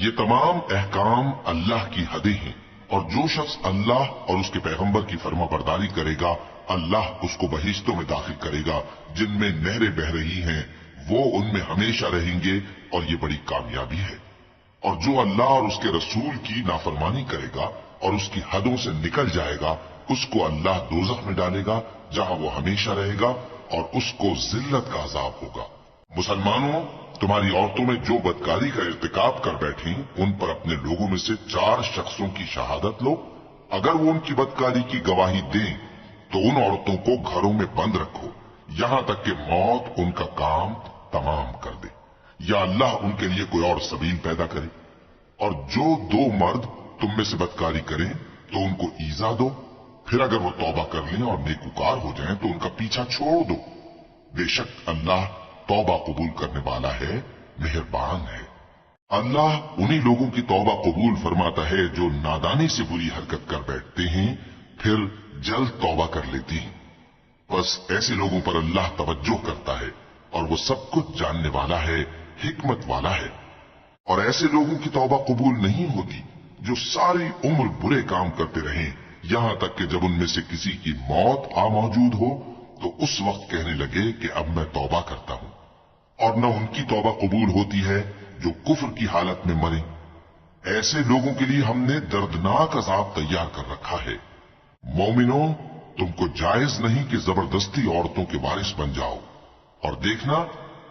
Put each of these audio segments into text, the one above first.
یہ تمام احکام اللہ کی حدیں ہیں، اور جو شخص اللہ اور اس کے پیغمبر کی فرما برداری کرے گا اللہ اس کو بہشتوں میں داخل کرے گا جن میں نہریں بہ رہی ہیں، وہ ان میں ہمیشہ رہیں گے، اور یہ بڑی کامیابی ہے۔ اور جو اللہ اور اس کے رسول کی نافرمانی کرے گا اور اس کی حدوں سے نکل جائے گا اس کو اللہ دوزخ میں ڈالے گا جہاں وہ ہمیشہ رہے گا اور اس کو ذلت کا عذاب ہوگا۔ مسلمانوں، تمہاری عورتوں میں جو بدکاری کا ارتکاب کر بیٹھیں ان پر اپنے لوگوں میں سے 4 شخصوں کی شہادت لو۔ اگر وہ ان کی بدکاری کی گواہی دیں تو ان عورتوں کو گھروں میں بند رکھو یہاں تک کہ موت ان کا کام تمام کر دے، یا اللہ ان کے لیے کوئی اور سبیل پیدا کرے۔ اور جو 2 مرد تم میں سے بدکاری کریں تو ان کو ایذا دو، پھر اگر وہ توبہ کر لیں اور نیکوکار ہو جائیں تو ان کا پیچھا چھوڑ دو۔ بے شک اللہ توبہ قبول کرنے والا ہے، مہربان ہے۔ اللہ انہی لوگوں کی توبہ قبول فرماتا ہے جو نادانی سے بری حرکت کر بیٹھتے ہیں پھر جلد توبہ کر لیتی ہیں۔ بس ایسے لوگوں پر اللہ توجہ کرتا ہے اور وہ سب کچھ جاننے والا ہے، حکمت والا ہے۔ اور ایسے لوگوں کی توبہ قبول نہیں ہوتی جو ساری عمر برے کام کرتے رہیں یہاں تک کہ جب ان میں سے کسی کی موت آ موجود ہو تو اس وقت کہنے لگے کہ اب میں توبہ کرتا ہوں۔ اور نہ ان کی توبہ قبول ہوتی ہے جو کفر کی حالت میں مریں۔ ایسے لوگوں کے لیے ہم نے دردناک عذاب تیار کر رکھا ہے۔ مومنوں، تم کو جائز نہیں کہ زبردستی عورتوں کے وارث بن جاؤ، اور دیکھنا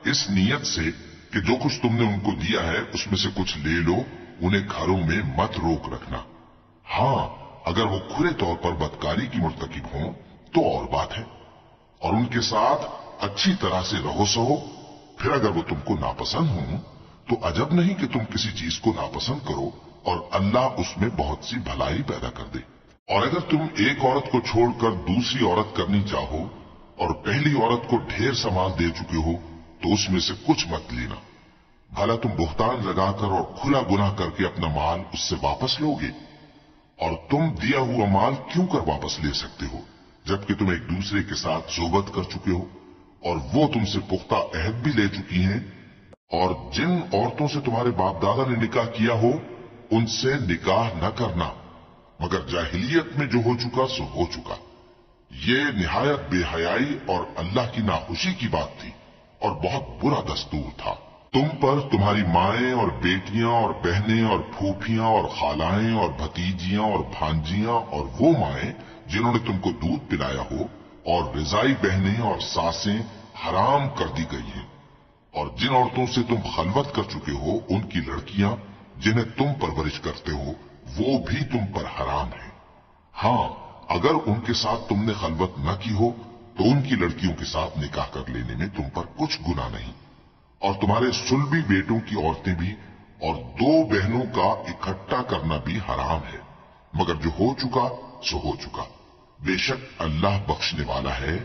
اس نیت سے کہ جو کچھ تم نے ان کو دیا ہے اس میں سے کچھ لے لو، انہیں گھروں میں مت روک رکھنا۔ ہاں، اگر وہ کھلے طور پر بدکاری کی مرتکب ہوں تو اور بات ہے، اور ان کے ساتھ اچھی طرح سے رہو سہو۔ پھر اگر وہ تم کو ناپسند ہوں تو عجب نہیں کہ تم کسی چیز کو ناپسند کرو اور اللہ اس میں بہت سی بھلائی پیدا کر دے۔ اور اگر تم ایک عورت کو چھوڑ کر دوسری عورت کرنی چاہو اور پہلی عورت کو ڈھیر سامان دے چکے ہو تو اس میں سے کچھ مت لینا، بھلا تم بہتان لگا کر اور کھلا گناہ کر کے اپنا مال اس سے واپس لو گے؟ اور تم دیا ہوا مال کیوں کر واپس لے سکتے ہو جبکہ تم ایک دوسرے کے ساتھ صحبت کر چکے ہو اور وہ تم سے پختہ عہد بھی لے چکی ہیں؟ اور جن عورتوں سے تمہارے باپ دادا نے نکاح کیا ہو ان سے نکاح نہ کرنا مگر جاہلیت میں جو ہو چکا سو ہو چکا۔ یہ نہایت بے حیائی اور اللہ کی ناخوشی کی بات تھی اور بہت برا دستور تھا۔ تم پر تمہاری مائیں اور بیٹیاں اور بہنیں اور پھوپھیاں اور خالائیں اور بھتیجیاں اور بھانجیاں اور وہ مائیں جنہوں نے تم کو دودھ پلایا ہو اور رضائی بہنیں اور ساسیں حرام کر دی گئی ہیں، اور جن عورتوں سے تم خلوت کر چکے ہو ان کی لڑکیاں جنہیں تم پرورش کرتے ہو وہ بھی تم پر حرام ہیں۔ ہاں، اگر ان کے ساتھ تم نے خلوت نہ کی ہو تو ان کی لڑکیوں کے ساتھ نکاح کر لینے میں تم پر کچھ گناہ نہیں۔ اور تمہارے سلبی بیٹوں کی عورتیں بھی اور 2 بہنوں کا اکٹھا کرنا بھی حرام ہے، مگر جو ہو چکا سو ہو چکا۔ بے شک اللہ بخشنے والا ہے،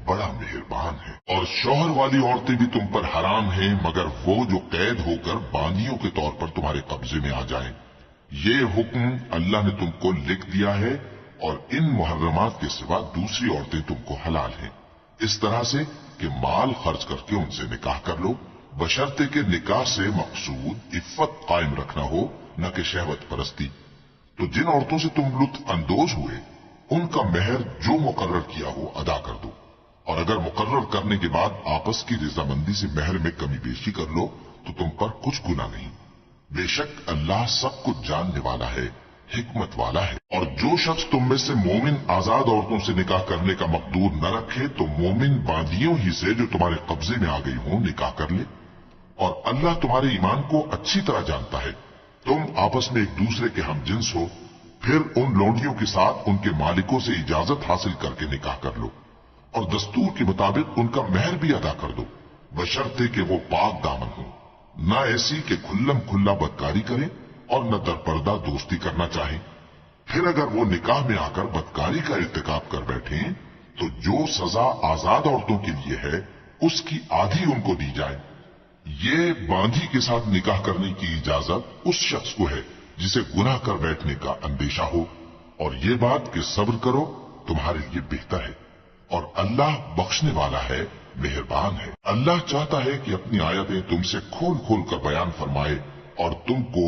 بڑا مہربان ہے۔ اور شوہر والی عورتیں بھی تم پر حرام ہیں مگر وہ جو قید ہو کر باندیوں کے طور پر تمہارے قبضے میں آ جائیں۔ یہ حکم اللہ نے تم کو لکھ دیا ہے، اور ان محرمات کے سوا دوسری عورتیں تم کو حلال ہیں، اس طرح سے کہ مال خرچ کر کے ان سے نکاح کر لو، بشرطے کہ نکاح سے مقصود عفت قائم رکھنا ہو نہ کہ شہوت پرستی۔ تو جن عورتوں سے تم لطف اندوز ہوئے ان کا مہر جو مقرر کیا ہو ادا کر دو، اور اگر مقرر کرنے کے بعد آپس کی رضامندی سے مہر میں کمی بیشی کر لو تو تم پر کچھ گناہ نہیں۔ بے شک اللہ سب کچھ جاننے والا ہے، حکمت والا ہے۔ اور جو شخص تم میں سے مومن آزاد عورتوں سے نکاح کرنے کا مقدور نہ رکھے تو مومن باندیوں ہی سے جو تمہارے قبضے میں آ گئی ہوں نکاح کر لے، اور اللہ تمہارے ایمان کو اچھی طرح جانتا ہے۔ تم آپس میں ایک دوسرے کے ہم جنس ہو، پھر ان لونڈیوں کے ساتھ ان کے مالکوں سے اجازت حاصل کر کے نکاح کر لو، اور دستور کے مطابق ان کا مہر بھی ادا کر دو، بشرطے کہ وہ پاک دامن ہوں، نہ ایسی کہ کھلم کھلا بدکاری کریں اور نہ درپردہ دوستی کرنا چاہیں۔ پھر اگر وہ نکاح میں آ کر بدکاری کا ارتکاب کر بیٹھیں تو جو سزا آزاد عورتوں کے لیے ہے اس کی آدھی ان کو دی جائے۔ یہ باندھی کے ساتھ نکاح کرنے کی اجازت اس شخص کو ہے جسے گناہ کر بیٹھنے کا اندیشہ ہو، اور یہ بات کہ صبر کرو تمہارے لیے بہتر ہے، اور اللہ بخشنے والا ہے، مہربان ہے۔ اللہ چاہتا ہے کہ اپنی آیتیں تم سے کھول کھول کر بیان فرمائے اور تم کو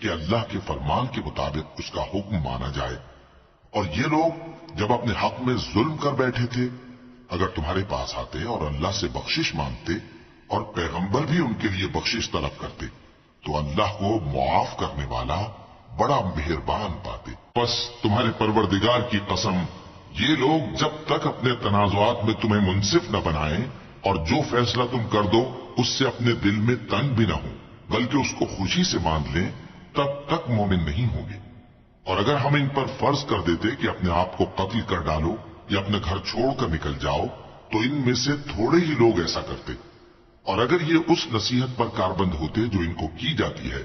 کہ اللہ کے فرمان کے مطابق اس کا حکم مانا جائے۔ اور یہ لوگ جب اپنے حق میں ظلم کر بیٹھے تھے، اگر تمہارے پاس آتے اور اللہ سے بخشش مانگتے اور پیغمبر بھی ان کے لیے بخشش طلب کرتے تو اللہ کو معاف کرنے والا بڑا مہربان پاتے۔ بس تمہارے پروردگار کی قسم، یہ لوگ جب تک اپنے تنازعات میں تمہیں منصف نہ بنائیں اور جو فیصلہ تم کر دو اس سے اپنے دل میں تنگ بھی نہ ہو بلکہ اس کو خوشی سے مان لیں، تب تک مومن نہیں ہوں گے۔ اور اگر ہم ان پر فرض کر دیتے کہ اپنے آپ کو قتل کر ڈالو یا اپنے گھر چھوڑ کر نکل جاؤ تو ان میں سے تھوڑے ہی لوگ ایسا کرتے، اور اگر یہ اس نصیحت پر کاربند ہوتے جو ان کو کی جاتی ہے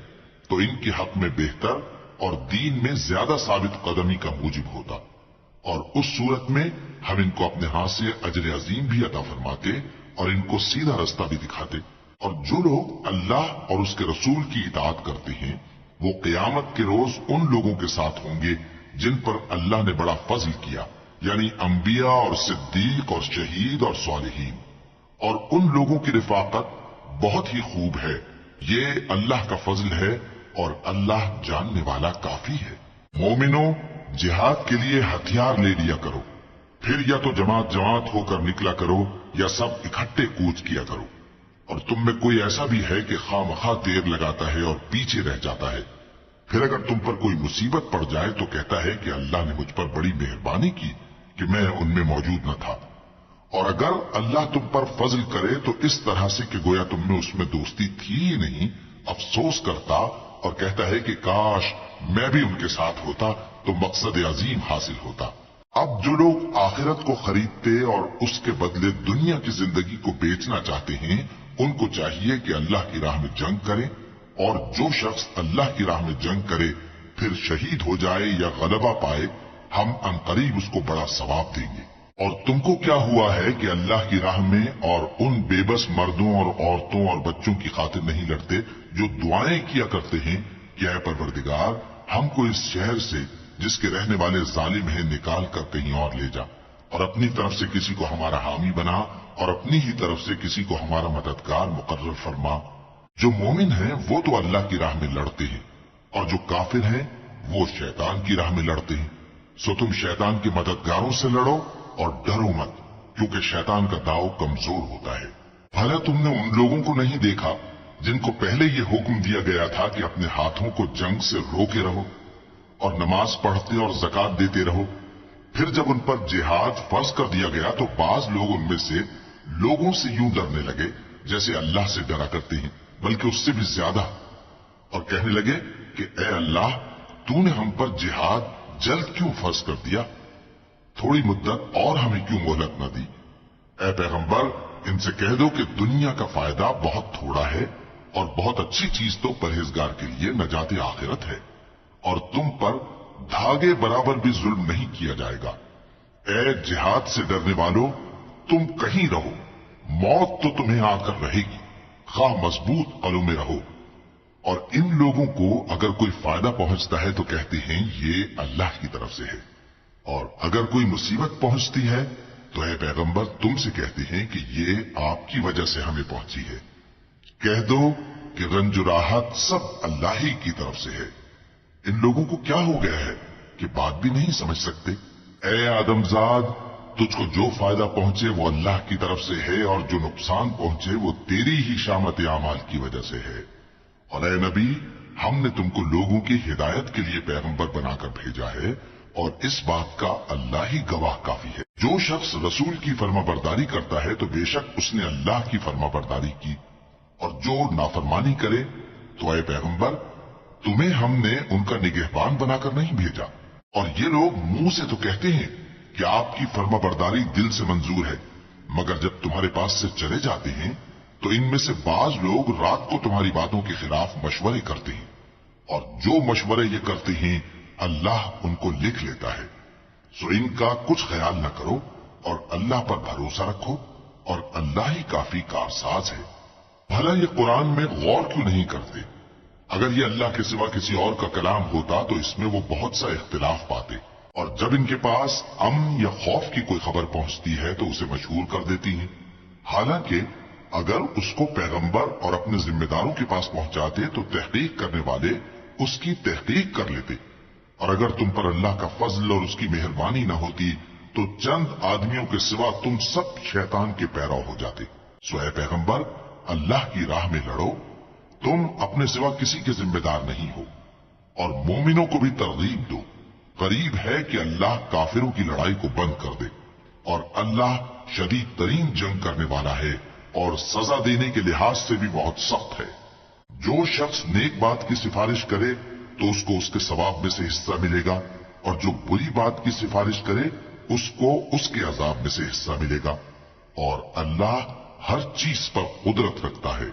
تو ان کے حق میں بہتر اور دین میں زیادہ ثابت قدمی کا موجب ہوتا، اور اس صورت میں ہم ان کو اپنے ہاتھ سے اجر عظیم بھی عطا فرماتے اور ان کو سیدھا رستہ بھی دکھاتے۔ اور جو لوگ اللہ اور اس کے رسول کی اطاعت کرتے ہیں وہ قیامت کے روز ان لوگوں کے ساتھ ہوں گے جن پر اللہ نے بڑا فضل کیا، یعنی انبیاء اور صدیق اور شہید اور صالحین، اور ان لوگوں کی رفاقت بہت ہی خوب ہے۔ یہ اللہ کا فضل ہے اور اللہ جاننے والا کافی ہے۔ مومنوں، جہاد کے لیے ہتھیار لے لیا کرو، پھر یا تو جماعت جماعت ہو کر نکلا کرو یا سب اکٹھے کوچ کیا کرو۔ اور تم میں کوئی ایسا بھی ہے کہ خواہ مخواہ دیر لگاتا ہے اور پیچھے رہ جاتا ہے، پھر اگر تم پر کوئی مصیبت پڑ جائے تو کہتا ہے کہ اللہ نے مجھ پر بڑی مہربانی کی کہ میں ان میں موجود نہ تھا۔ اور اگر اللہ تم پر فضل کرے تو اس طرح سے کہ گویا تم میں اس میں دوستی تھی ہی نہیں، افسوس کرتا اور کہتا ہے کہ کاش میں بھی ان کے ساتھ ہوتا تو مقصد عظیم حاصل ہوتا۔ اب جو لوگ آخرت کو خریدتے اور اس کے بدلے دنیا کی زندگی کو بیچنا چاہتے ہیں ان کو چاہیے کہ اللہ کی راہ میں جنگ کریں، اور جو شخص اللہ کی راہ میں جنگ کرے پھر شہید ہو جائے یا غلبہ پائے ہم عنقریب اس کو بڑا ثواب دیں گے۔ اور تم کو کیا ہوا ہے کہ اللہ کی راہ میں اور ان بے بس مردوں اور عورتوں اور بچوں کی خاطر نہیں لڑتے جو دعائیں کیا کرتے ہیں کہ اے پروردگار ہم کو اس شہر سے جس کے رہنے والے ظالم ہیں نکال کر کہیں اور لے جا، اور اپنی طرف سے کسی کو ہمارا حامی بنا اور اپنی ہی طرف سے کسی کو ہمارا مددگار مقرر فرما۔ جو مومن ہیں وہ تو اللہ کی راہ میں لڑتے ہیں اور جو کافر ہیں وہ شیطان کی راہ میں لڑتے ہیں، سو تم شیطان کے مددگاروں سے لڑو اور ڈرو مت، کیونکہ شیطان کا داؤ کمزور ہوتا ہے۔ بھلا تم نے ان لوگوں کو نہیں دیکھا جن کو پہلے یہ حکم دیا گیا تھا کہ اپنے ہاتھوں کو جنگ سے روکے رہو اور نماز پڑھتے اور زکات دیتے رہو، پھر جب ان پر جہاد فرض کر دیا گیا تو بعض لوگ ان میں سے لوگوں سے یوں ڈرنے لگے جیسے اللہ سے ڈرا کرتے ہیں، بلکہ اس سے بھی زیادہ، اور کہنے لگے کہ اے اللہ تو نے ہم پر جہاد جلد کیوں فرض کر دیا، تھوڑی مدت اور ہمیں کیوں مہلت نہ دی۔ اے پیغمبر ان سے کہہ دو کہ دنیا کا فائدہ بہت تھوڑا ہے اور بہت اچھی چیز تو پرہیزگار کے لیے نجات آخرت ہے، اور تم پر دھاگے برابر بھی ظلم نہیں کیا جائے گا۔ اے جہاد سے ڈرنے والو، تم کہیں رہو، موت تو تمہیں آ کر رہے گی، خواہ مضبوط قلوں میں رہو۔ اور ان لوگوں کو اگر کوئی فائدہ پہنچتا ہے تو کہتے ہیں یہ اللہ کی طرف سے ہے، اور اگر کوئی مصیبت پہنچتی ہے تو اے پیغمبر تم سے کہتے ہیں کہ یہ آپ کی وجہ سے ہمیں پہنچی ہے۔ کہہ دو کہ رنج و راحت سب اللہ ہی کی طرف سے ہے۔ ان لوگوں کو کیا ہو گیا ہے کہ بات بھی نہیں سمجھ سکتے؟ اے آدمزاد، تجھ کو جو فائدہ پہنچے وہ اللہ کی طرف سے ہے اور جو نقصان پہنچے وہ تیری ہی شامت اعمال کی وجہ سے ہے۔ اور اے نبی، ہم نے تم کو لوگوں کی ہدایت کے لیے پیغمبر بنا کر بھیجا ہے، اور اس بات کا اللہ ہی گواہ کافی ہے۔ جو شخص رسول کی فرما برداری کرتا ہے تو بے شک اس نے اللہ کی فرما برداری کی، اور جو نافرمانی کرے تو اے پیغمبر تمہیں ہم نے ان کا نگہبان بنا کر نہیں بھیجا۔ اور یہ لوگ منہ سے تو کہتے ہیں کہ آپ کی فرما برداری دل سے منظور ہے، مگر جب تمہارے پاس سے چلے جاتے ہیں تو ان میں سے بعض لوگ رات کو تمہاری باتوں کے خلاف مشورے کرتے ہیں، اور جو مشورے یہ کرتے ہیں اللہ ان کو لکھ لیتا ہے، سو ان کا کچھ خیال نہ کرو اور اللہ پر بھروسہ رکھو، اور اللہ ہی کافی کارساز ہے۔ بھلا یہ قرآن میں غور کیوں نہیں کرتے؟ اگر یہ اللہ کے سوا کسی اور کا کلام ہوتا تو اس میں وہ بہت سا اختلاف پاتے، اور جب ان کے پاس امن یا خوف کی کوئی خبر پہنچتی ہے تو اسے مشہور کر دیتی ہیں، حالانکہ اگر اس کو پیغمبر اور اپنے ذمہ داروں کے پاس پہنچاتے تو تحقیق کرنے والے اس کی تحقیق کر لیتے، اور اگر تم پر اللہ کا فضل اور اس کی مہربانی نہ ہوتی تو چند آدمیوں کے سوا تم سب شیطان کے پیرو ہو جاتے۔ سو اے پیغمبر، اللہ کی راہ میں لڑو، تم اپنے سوا کسی کے ذمہ دار نہیں ہو، اور مومنوں کو بھی ترغیب دو۔ قریب ہے کہ اللہ کافروں کی لڑائی کو بند کر دے، اور اللہ شدید ترین جنگ کرنے والا ہے اور سزا دینے کے لحاظ سے بھی بہت سخت ہے۔ جو شخص نیک بات کی سفارش کرے تو اس کو اس کے ثواب میں سے حصہ ملے گا، اور جو بری بات کی سفارش کرے اس کو اس کے عذاب میں سے حصہ ملے گا، اور اللہ ہر چیز پر قدرت رکھتا ہے۔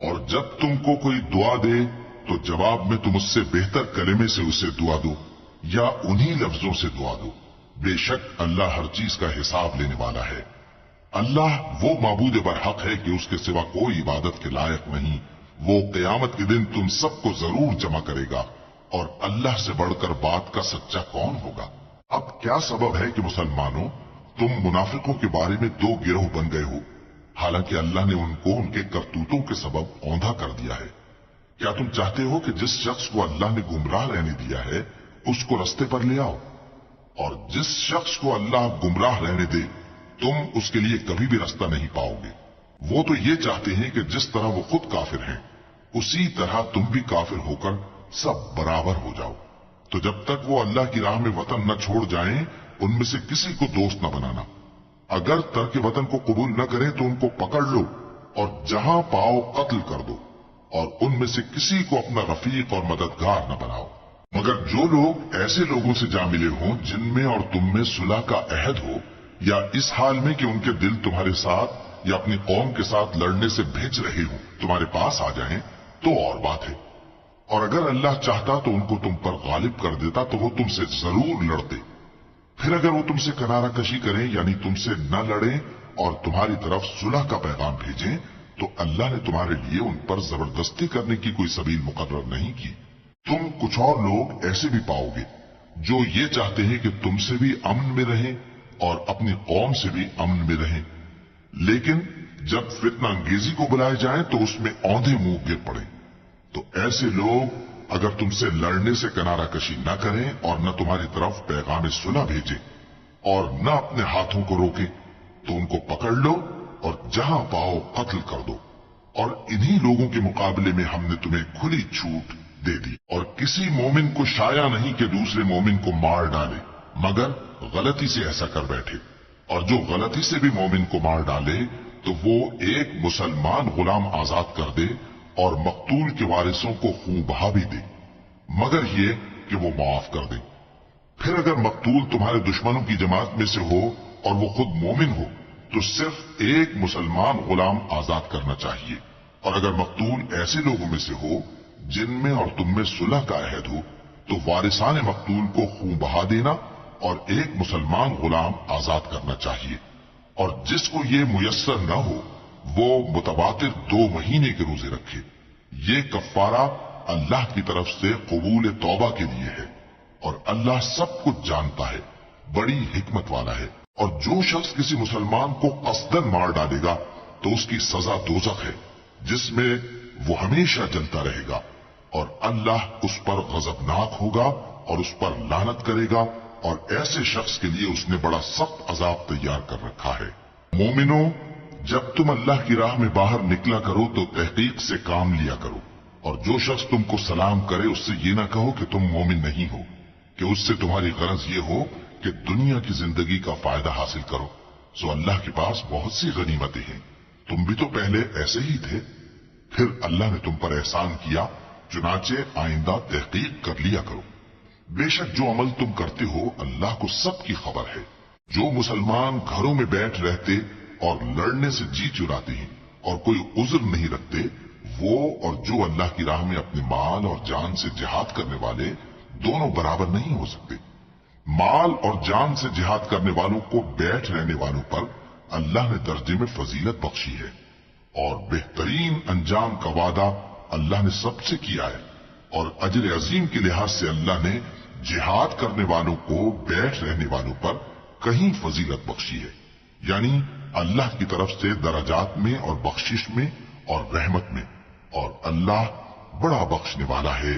اور جب تم کو کوئی دعا دے تو جواب میں تم اس سے بہتر کلمے سے اسے دعا دو یا انہی لفظوں سے دعا دو، بے شک اللہ ہر چیز کا حساب لینے والا ہے۔ اللہ وہ معبود برحق ہے کہ اس کے سوا کوئی عبادت کے لائق نہیں۔ وہ قیامت کے دن تم سب کو ضرور جمع کرے گا، اور اللہ سے بڑھ کر بات کا سچا کون ہوگا؟ اب کیا سبب ہے کہ مسلمانوں تم منافقوں کے بارے میں دو گروہ بن گئے ہو، حالانکہ اللہ نے ان کو ان کے کرتوتوں کے سبب اوندھا کر دیا ہے؟ کیا تم چاہتے ہو کہ جس شخص کو اللہ نے گمراہ رہنے دیا ہے اس کو رستے پر لے آؤ، اور جس شخص کو اللہ گمراہ رہنے دے تم اس کے لیے کبھی بھی رستہ نہیں پاؤ گے؟ وہ تو یہ چاہتے ہیں کہ جس طرح وہ خود کافر ہیں اسی طرح تم بھی کافر ہو کر سب برابر ہو جاؤ۔ تو جب تک وہ اللہ کی راہ میں وطن نہ چھوڑ جائیں ان میں سے کسی کو دوست نہ بنانا۔ اگر ترک وطن کو قبول نہ کریں تو ان کو پکڑ لو اور جہاں پاؤ قتل کر دو، اور ان میں سے کسی کو اپنا رفیق اور مددگار نہ بناؤ، مگر جو لوگ ایسے لوگوں سے جا ملے ہوں جن میں اور تم میں صلح کا عہد ہو، یا اس حال میں کہ ان کے دل تمہارے ساتھ یا اپنی قوم کے ساتھ لڑنے سے بھج رہے ہوں تمہارے پاس آ جائیں تو اور بات ہے، اور اگر اللہ چاہتا تو ان کو تم پر غالب کر دیتا تو وہ تم سے ضرور لڑتے۔ پھر اگر وہ تم سے کنارہ کشی کریں یعنی تم سے نہ لڑیں اور تمہاری طرف صلح کا پیغام بھیجیں تو اللہ نے تمہارے لیے ان پر زبردستی کرنے کی کوئی سبیل مقرر نہیں کی۔ تم کچھ اور لوگ ایسے بھی پاؤ گے جو یہ چاہتے ہیں کہ تم سے بھی امن میں رہیں اور اپنی قوم سے بھی امن میں رہیں، لیکن جب فتنہ انگیزی کو بلائے جائیں تو اس میں اوندھے منہ گر پڑیں۔ تو ایسے لوگ اگر تم سے لڑنے سے کنارہ کشی نہ کریں اور نہ تمہاری طرف پیغام صلح بھیجیں اور نہ اپنے ہاتھوں کو روکیں تو ان کو پکڑ لو اور جہاں پاؤ قتل کر دو، اور انہی لوگوں کے مقابلے میں ہم نے تمہیں کھلی چھوٹ دے دی، اور کسی مومن کو شایع نہیں کہ دوسرے مومن کو مار ڈالے مگر غلطی سے ایسا کر بیٹھے، اور جو غلطی سے بھی مومن کو مار ڈالے تو وہ ایک مسلمان غلام آزاد کر دے اور مقتول کے وارثوں کو خون بہا بھی دے، مگر یہ کہ وہ معاف کر دیں۔ پھر اگر مقتول تمہارے دشمنوں کی جماعت میں سے ہو اور وہ خود مومن ہو تو صرف ایک مسلمان غلام آزاد کرنا چاہیے، اور اگر مقتول ایسے لوگوں میں سے ہو جن میں اور تم میں صلح کا عہد ہو تو وارثان مقتول کو خون بہا دینا اور ایک مسلمان غلام آزاد کرنا چاہیے، اور جس کو یہ میسر نہ ہو وہ متواتر 2 مہینے کے روزے رکھے۔ یہ کفارہ اللہ کی طرف سے قبول توبہ کے لیے ہے، اور اللہ سب کچھ جانتا ہے، بڑی حکمت والا ہے۔ اور جو شخص کسی مسلمان کو قصدن مار ڈالے گا تو اس کی سزا دوزخ ہے جس میں وہ ہمیشہ جلتا رہے گا، اور اللہ اس پر غضبناک ہوگا اور اس پر لعنت کرے گا، اور ایسے شخص کے لیے اس نے بڑا سخت عذاب تیار کر رکھا ہے۔ مومنوں، جب تم اللہ کی راہ میں باہر نکلا کرو تو تحقیق سے کام لیا کرو، اور جو شخص تم کو سلام کرے اس سے یہ نہ کہو کہ تم مومن نہیں ہو، کہ اس سے تمہاری غرض یہ ہو کہ دنیا کی زندگی کا فائدہ حاصل کرو۔ سو اللہ کے پاس بہت سی غنیمتیں ہیں، تم بھی تو پہلے ایسے ہی تھے، پھر اللہ نے تم پر احسان کیا، چنانچہ آئندہ تحقیق کر لیا کرو۔ بے شک جو عمل تم کرتے ہو اللہ کو سب کی خبر ہے۔ جو مسلمان گھروں میں بیٹھ رہتے اور لڑنے سے جی چراتے ہیں اور کوئی عذر نہیں رکھتے، وہ اور جو اللہ کی راہ میں اپنے مال اور جان سے جہاد کرنے والے دونوں برابر نہیں ہو سکتے۔ مال اور جان سے جہاد کرنے والوں کو بیٹھ رہنے والوں پر اللہ نے درجے میں فضیلت بخشی ہے، اور بہترین انجام کا وعدہ اللہ نے سب سے کیا ہے، اور اجر عظیم کے لحاظ سے اللہ نے جہاد کرنے والوں کو بیٹھ رہنے والوں پر کہیں فضیلت بخشی ہے، یعنی اللہ کی طرف سے درجات میں اور بخشش میں اور رحمت میں، اور اللہ بڑا بخشنے والا ہے،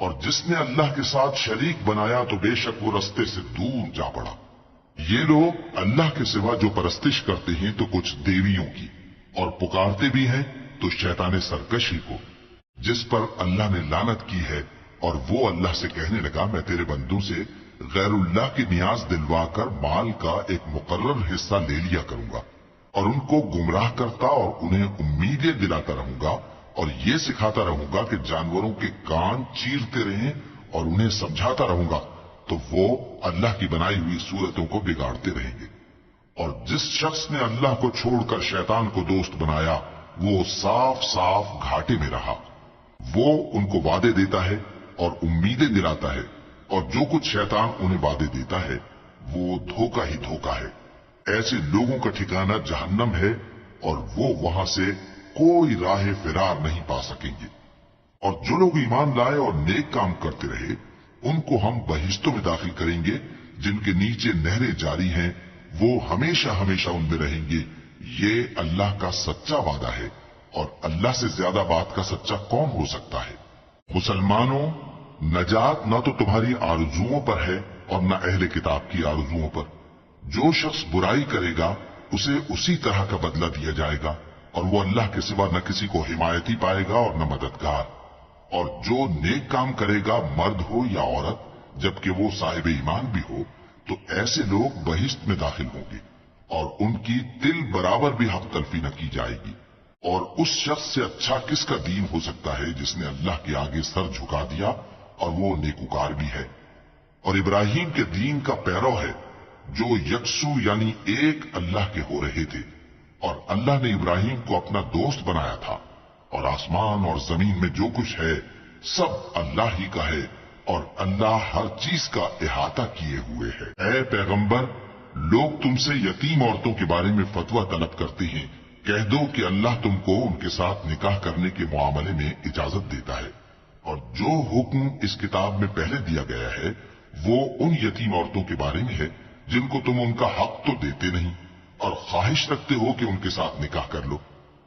اور جس نے اللہ کے ساتھ شریک بنایا تو بے شک وہ رستے سے دور جا پڑا۔ یہ لوگ اللہ کے سوا جو پرستش کرتے ہیں تو کچھ دیویوں کی، اور پکارتے بھی ہیں تو شیطان سرکشی کو، جس پر اللہ نے لعنت کی ہے۔ اور وہ اللہ سے کہنے لگا میں تیرے بندوں سے غیر اللہ کی نیاز دلوا کر مال کا ایک مقرر حصہ لے لیا کروں گا، اور ان کو گمراہ کرتا اور انہیں امیدیں دلاتا رہوں گا، اور یہ سکھاتا رہوں گا کہ جانوروں کے کان چیرتے رہیں، اور انہیں سمجھاتا رہوں گا تو وہ اللہ کی بنائی ہوئی صورتوں کو بگاڑتے رہیں گے۔ اور جس شخص نے اللہ کو چھوڑ کر شیطان کو دوست بنایا وہ صاف صاف گھاٹے میں رہا۔ وہ ان کو وعدے دیتا ہے اور امیدیں دلاتا ہے، اور جو کچھ شیطان انہیں وعدے دیتا ہے وہ دھوکہ ہی دھوکہ ہے۔ ایسے لوگوں کا ٹھکانہ جہنم ہے، اور وہ وہاں سے کوئی راہ فرار نہیں پا سکیں گے۔ اور جو لوگ ایمان لائے اور نیک کام کرتے رہے ان کو ہم بہشتوں میں داخل کریں گے جن کے نیچے نہریں جاری ہیں، وہ ہمیشہ ہمیشہ ان میں رہیں گے۔ یہ اللہ کا سچا وعدہ ہے، اور اللہ سے زیادہ بات کا سچا کون ہو سکتا ہے؟ مسلمانوں، نجات نہ تو تمہاری آرزوؤں پر ہے اور نہ اہل کتاب کی آرزوؤں پر۔ جو شخص برائی کرے گا اسے اسی طرح کا بدلہ دیا جائے گا، اور وہ اللہ کے سوا نہ کسی کو حمایتی پائے گا اور نہ مددگار۔ اور جو نیک کام کرے گا مرد ہو یا عورت جبکہ وہ صاحب ایمان بھی ہو تو ایسے لوگ بہشت میں داخل ہوں گے، اور ان کی تل برابر بھی حق تلفی نہ کی جائے گی۔ اور اس شخص سے اچھا کس کا دین ہو سکتا ہے جس نے اللہ کے آگے سر جھکا دیا اور وہ نیکوکار بھی ہے، اور ابراہیم کے دین کا پیرو ہے جو یکسو یعنی ایک اللہ کے ہو رہے تھے۔ اور اللہ نے ابراہیم کو اپنا دوست بنایا تھا، اور آسمان اور زمین میں جو کچھ ہے سب اللہ ہی کا ہے، اور اللہ ہر چیز کا احاطہ کیے ہوئے ہے۔ اے پیغمبر، لوگ تم سے یتیم عورتوں کے بارے میں فتویٰ طلب کرتے ہیں، کہہ دو کہ اللہ تم کو ان کے ساتھ نکاح کرنے کے معاملے میں اجازت دیتا ہے، اور جو حکم اس کتاب میں پہلے دیا گیا ہے وہ ان یتیم عورتوں کے بارے میں ہے جن کو تم ان کا حق تو دیتے نہیں، اور خواہش رکھتے ہو کہ ان کے ساتھ نکاح کر لو،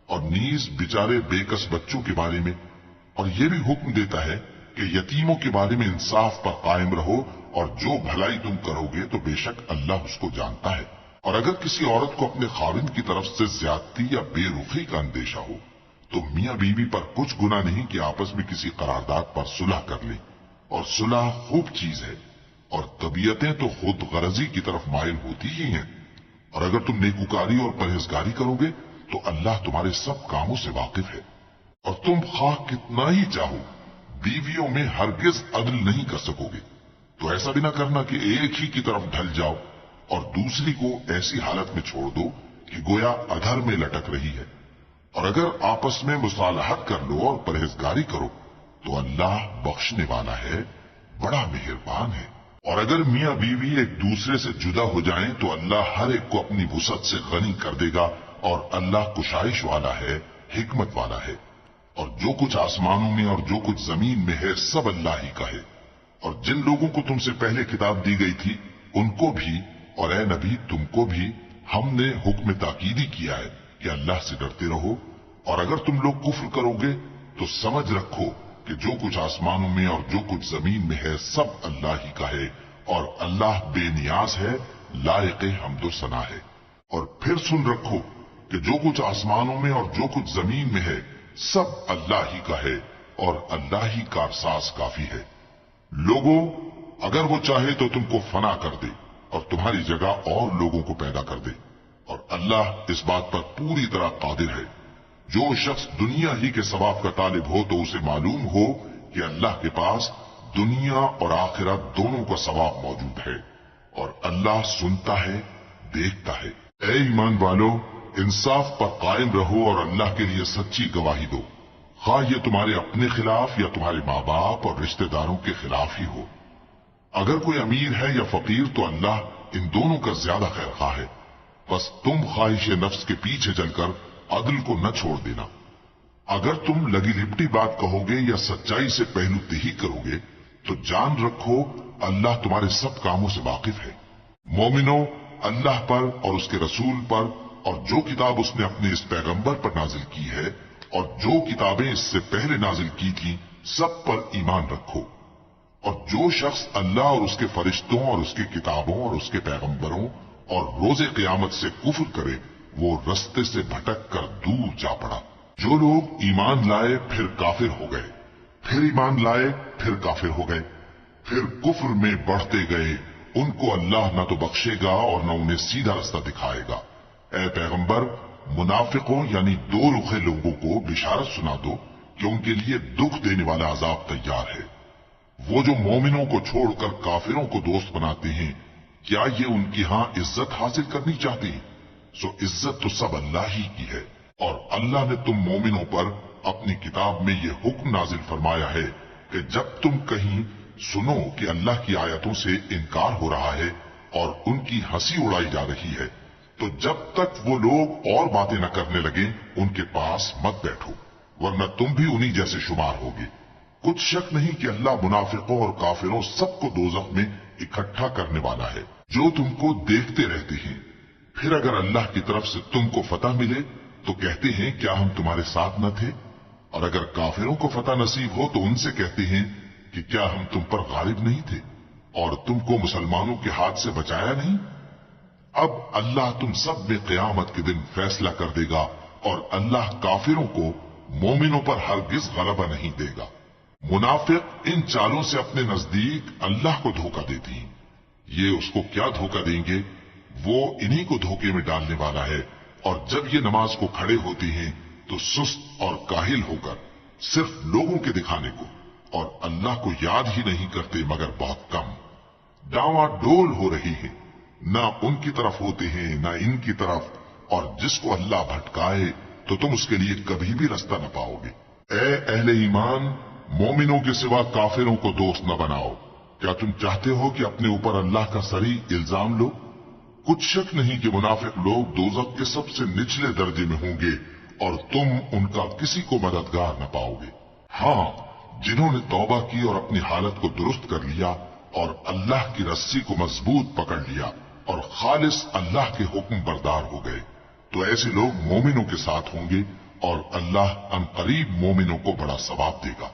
اور نیز بیچارے بے کس بچوں کے بارے میں۔ اور یہ بھی حکم دیتا ہے کہ یتیموں کے بارے میں انصاف پر قائم رہو، اور جو بھلائی تم کرو گے تو بے شک اللہ اس کو جانتا ہے۔ اور اگر کسی عورت کو اپنے خاوند کی طرف سے زیادتی یا بے رخی کا اندیشہ ہو تو میاں بیوی پر کچھ گناہ نہیں کہ آپس میں کسی قرارداد پر صلح کر لیں، اور صلح خوب چیز ہے، اور طبیعتیں تو خود غرضی کی طرف مائل ہوتی ہی ہیں۔ اور اگر تم نیکوکاری اور پرہیزگاری کرو گے تو اللہ تمہارے سب کاموں سے واقف ہے۔ اور تم خواہ کتنا ہی چاہو بیویوں میں ہرگز عدل نہیں کر سکو گے، تو ایسا بھی نہ کرنا کہ ایک ہی کی طرف ڈھل جاؤ اور دوسری کو ایسی حالت میں چھوڑ دو کہ گویا ادھر میں لٹک رہی ہے۔ اور اگر آپس میں مصالحت کر لو اور پرہیزگاری کرو تو اللہ بخشنے والا ہے، بڑا مہربان ہے۔ اور اگر میاں بیوی ایک دوسرے سے جدا ہو جائیں تو اللہ ہر ایک کو اپنی وسعت سے غنی کر دے گا، اور اللہ کشائش والا ہے، حکمت والا ہے۔ اور جو کچھ آسمانوں میں اور جو کچھ زمین میں ہے سب اللہ ہی کا ہے۔ اور جن لوگوں کو تم سے پہلے کتاب دی گئی تھی ان کو بھی، اور اے نبی تم کو بھی ہم نے حکم تاکیدی کیا ہے کہ اللہ سے ڈرتے رہو، اور اگر تم لوگ کفر کرو گے تو سمجھ رکھو کہ جو کچھ آسمانوں میں اور جو کچھ زمین میں ہے سب اللہ ہی کا ہے، اور اللہ بے نیاز ہے، لائق حمد و ثنا ہے۔ اور پھر سن رکھو کہ جو کچھ آسمانوں میں اور جو کچھ زمین میں ہے سب اللہ ہی کا ہے، اور اللہ ہی کارساز کافی ہے۔ لوگوں، اگر وہ چاہے تو تم کو فنا کر دے اور تمہاری جگہ اور لوگوں کو پیدا کر دے، اور اللہ اس بات پر پوری طرح قادر ہے۔ جو شخص دنیا ہی کے ثواب کا طالب ہو تو اسے معلوم ہو کہ اللہ کے پاس دنیا اور آخرت دونوں کا ثواب موجود ہے، اور اللہ سنتا ہے، دیکھتا ہے۔ اے ایمان والو، انصاف پر قائم رہو اور اللہ کے لیے سچی گواہی دو، خواہ یہ تمہارے اپنے خلاف یا تمہارے ماں باپ اور رشتہ داروں کے خلاف ہی ہو۔ اگر کوئی امیر ہے یا فقیر تو اللہ ان دونوں کا زیادہ خیر خواہ ہے، بس تم خواہش نفس کے پیچھے چل کر عدل کو نہ چھوڑ دینا۔ اگر تم لگی لپٹی بات کہو گے یا سچائی سے پہلو تہی کرو گے تو جان رکھو اللہ تمہارے سب کاموں سے واقف ہے۔ مومنو، اللہ پر اور اس کے رسول پر اور جو کتاب اس نے اپنے اس پیغمبر پر نازل کی ہے اور جو کتابیں اس سے پہلے نازل کی تھیں سب پر ایمان رکھو، اور جو شخص اللہ اور اس کے فرشتوں اور اس کی کتابوں اور اس کے پیغمبروں اور روز قیامت سے کفر کرے وہ رستے سے بھٹک کر دور جا پڑا۔ جو لوگ ایمان لائے پھر کافر ہو گئے، پھر ایمان لائے پھر کافر ہو گئے، پھر کفر میں بڑھتے گئے، ان کو اللہ نہ تو بخشے گا اور نہ انہیں سیدھا رستہ دکھائے گا۔ اے پیغمبر، منافقوں یعنی دو رخے لوگوں کو بشارت سنا دو کہ ان کے لیے دکھ دینے والا عذاب تیار ہے۔ وہ جو مومنوں کو چھوڑ کر کافروں کو دوست بناتے ہیں، کیا یہ ان کی ہاں عزت حاصل کرنی چاہتے ہیں؟ سو عزت تو سب اللہ ہی کی ہے، اور اللہ نے تم مومنوں پر اپنی کتاب میں یہ حکم نازل فرمایا ہے کہ جب تم کہیں سنو کہ اللہ کی آیتوں سے انکار ہو رہا ہے اور ان کی ہنسی اڑائی جا رہی ہے، تو جب تک وہ لوگ اور باتیں نہ کرنے لگیں ان کے پاس مت بیٹھو، ورنہ تم بھی انہی جیسے شمار ہوگے۔ کچھ شک نہیں کہ اللہ منافقوں اور کافروں سب کو دوزخ میں اکٹھا کرنے والا ہے، جو تم کو دیکھتے رہتے ہیں۔ پھر اگر اللہ کی طرف سے تم کو فتح ملے تو کہتے ہیں کیا ہم تمہارے ساتھ نہ تھے، اور اگر کافروں کو فتح نصیب ہو تو ان سے کہتے ہیں کہ کیا ہم تم پر غالب نہیں تھے اور تم کو مسلمانوں کے ہاتھ سے بچایا نہیں۔ اب اللہ تم سب میں قیامت کے دن فیصلہ کر دے گا، اور اللہ کافروں کو مومنوں پر ہرگز غلبہ نہیں دے گا۔ منافق ان چالوں سے اپنے نزدیک اللہ کو دھوکہ دیتی ہیں، یہ اس کو کیا دھوکہ دیں گے؟ وہ انہی کو دھوکے میں ڈالنے والا ہے، اور جب یہ نماز کو کھڑے ہوتے ہیں تو سست اور کاہل ہو کر صرف لوگوں کے دکھانے کو اور اللہ کو یاد ہی نہیں کرتے مگر بہت کم۔ ڈاواں ڈول ہو رہی ہیں، نہ ان کی طرف ہوتے ہیں نہ ان کی طرف، اور جس کو اللہ بھٹکائے تو تم اس کے لیے کبھی بھی رستہ نہ پاؤ گے۔ اے اہل ایمان، مومنوں کے سوا کافروں کو دوست نہ بناؤ۔ کیا تم چاہتے ہو کہ اپنے اوپر اللہ کا صریح الزام لو؟ کچھ شک نہیں کہ منافق لوگ دوزخ کے سب سے نچلے درجے میں ہوں گے اور تم ان کا کسی کو مددگار نہ پاؤ گے۔ ہاں، جنہوں نے توبہ کی اور اپنی حالت کو درست کر لیا اور اللہ کی رسی کو مضبوط پکڑ لیا اور خالص اللہ کے حکم بردار ہو گئے، تو ایسے لوگ مومنوں کے ساتھ ہوں گے اور اللہ ان قریب مومنوں کو بڑا ثواب دے گا۔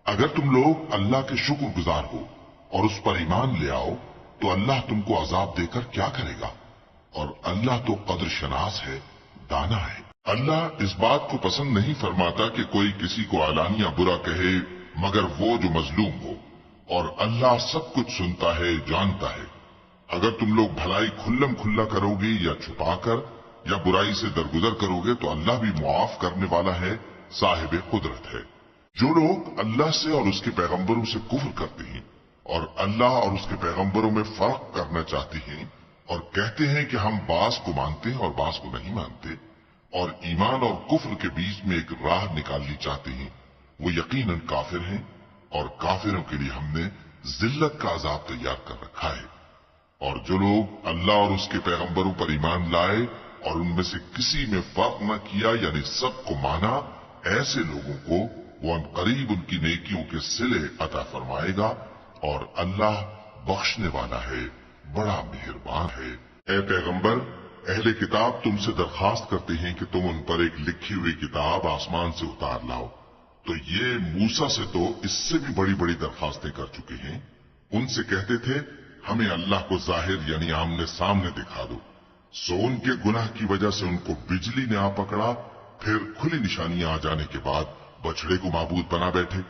اگر تم لوگ اللہ کے شکر گزار ہو اور اس پر ایمان لے آؤ تو اللہ تم کو عذاب دے کر کیا کرے گا، اور اللہ تو قدر شناس ہے، دانا ہے۔ اللہ اس بات کو پسند نہیں فرماتا کہ کوئی کسی کو علانیہ برا کہے مگر وہ جو مظلوم ہو، اور اللہ سب کچھ سنتا ہے، جانتا ہے۔ اگر تم لوگ بھلائی کھلم کھلا کرو گے یا چھپا کر یا برائی سے درگزر کرو گے تو اللہ بھی معاف کرنے والا ہے، صاحب قدرت ہے۔ جو لوگ اللہ سے اور اس کے پیغمبروں سے کفر کرتے ہیں اور اللہ اور اس کے پیغمبروں میں فرق کرنا چاہتے ہیں اور کہتے ہیں کہ ہم بعض کو مانتے ہیں اور بعض کو نہیں مانتے، اور ایمان اور کفر کے بیچ میں ایک راہ نکالنی چاہتے ہیں، وہ یقیناً کافر ہیں، اور کافروں کے لیے ہم نے ذلت کا عذاب تیار کر رکھا ہے۔ اور جو لوگ اللہ اور اس کے پیغمبروں پر ایمان لائے اور ان میں سے کسی میں فرق نہ کیا یعنی سب کو مانا، ایسے لوگوں کو وہ ان قریب ان کی نیکیوں کے صلے عطا فرمائے گا، اور اللہ بخشنے والا ہے، بڑا مہربان ہے۔ اے پیغمبر، اہل کتاب تم سے درخواست کرتے ہیں کہ تم ان پر ایک لکھی ہوئی کتاب آسمان سے اتار لاؤ، تو یہ موسیٰ سے تو اس سے بھی بڑی بڑی درخواستیں کر چکے ہیں۔ ان سے کہتے تھے ہمیں اللہ کو ظاہر یعنی آمنے سامنے دکھا دو، سو ان کے گناہ کی وجہ سے ان کو بجلی نے آ پکڑا، پھر کھلی نشانیاں آ جانے کے بعد بچڑے کو معبود بنا بیٹھے،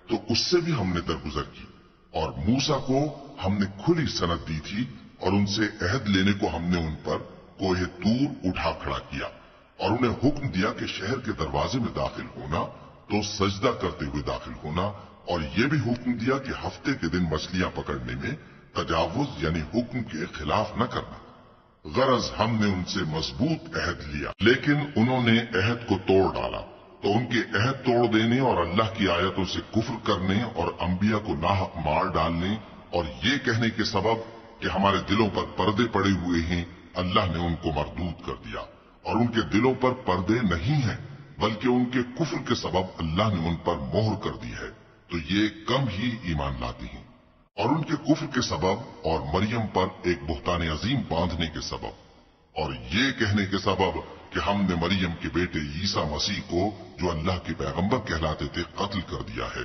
تو اس سے بھی ہم نے درگزر کی، اور موسیٰ کو ہم نے کھلی سند دی تھی، اور ان سے عہد لینے کو ہم نے ان پر کوہ طور اٹھا کھڑا کیا، اور انہیں حکم دیا کہ شہر کے دروازے میں داخل ہونا تو سجدہ کرتے ہوئے داخل ہونا، اور یہ بھی حکم دیا کہ ہفتے کے دن مچھلیاں پکڑنے میں تجاوز یعنی حکم کے خلاف نہ کرنا۔ غرض ہم نے ان سے مضبوط عہد لیا، لیکن انہوں نے عہد کو توڑ ڈالا، تو ان کے عہد توڑ دینے اور اللہ کی آیتوں سے کفر کرنے اور انبیاء کو ناحق مار ڈالنے اور یہ کہنے کے سبب کہ ہمارے دلوں پر پردے پڑے ہوئے ہیں، اللہ نے ان کو مردود کر دیا، اور ان کے دلوں پر پردے نہیں ہیں بلکہ ان کے کفر کے سبب اللہ نے ان پر مہر کر دی ہے، تو یہ کم ہی ایمان لاتی ہیں۔ اور ان کے کفر کے سبب اور مریم پر ایک بہتان عظیم باندھنے کے سبب اور یہ کہنے کے سبب کہ ہم نے مریم کے بیٹے عیسیٰ مسیح کو جو اللہ کے پیغمبر کہلاتے تھے قتل کر دیا ہے،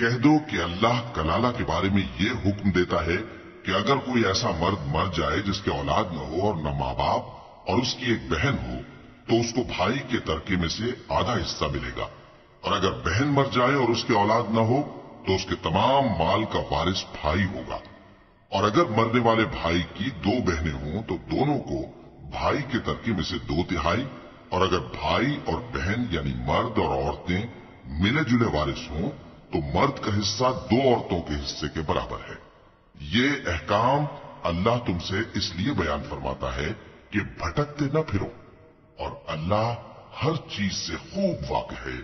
کہہ دو کہ اللہ کلالہ کے بارے میں یہ حکم دیتا ہے کہ اگر کوئی ایسا مرد مر جائے جس کے اولاد نہ ہو اور نہ ماں باپ اور اس کی ایک بہن ہو تو اس کو بھائی کے ترکے میں سے آدھا حصہ ملے گا، اور اگر بہن مر جائے اور اس کے اولاد نہ ہو تو اس کے تمام مال کا وارث بھائی ہوگا، اور اگر مرنے والے بھائی کی دو بہنیں ہوں تو دونوں کو بھائی کے ترکے میں سے 2/3، اور اگر بھائی اور بہن یعنی مرد اور عورتیں ملے جلے وارث ہوں تو مرد کا حصہ 2 عورتوں کے حصے کے برابر ہے۔ یہ احکام اللہ تم سے اس لیے بیان فرماتا ہے کہ بھٹکتے نہ پھرو، اور اللہ ہر چیز سے خوب واقف ہے۔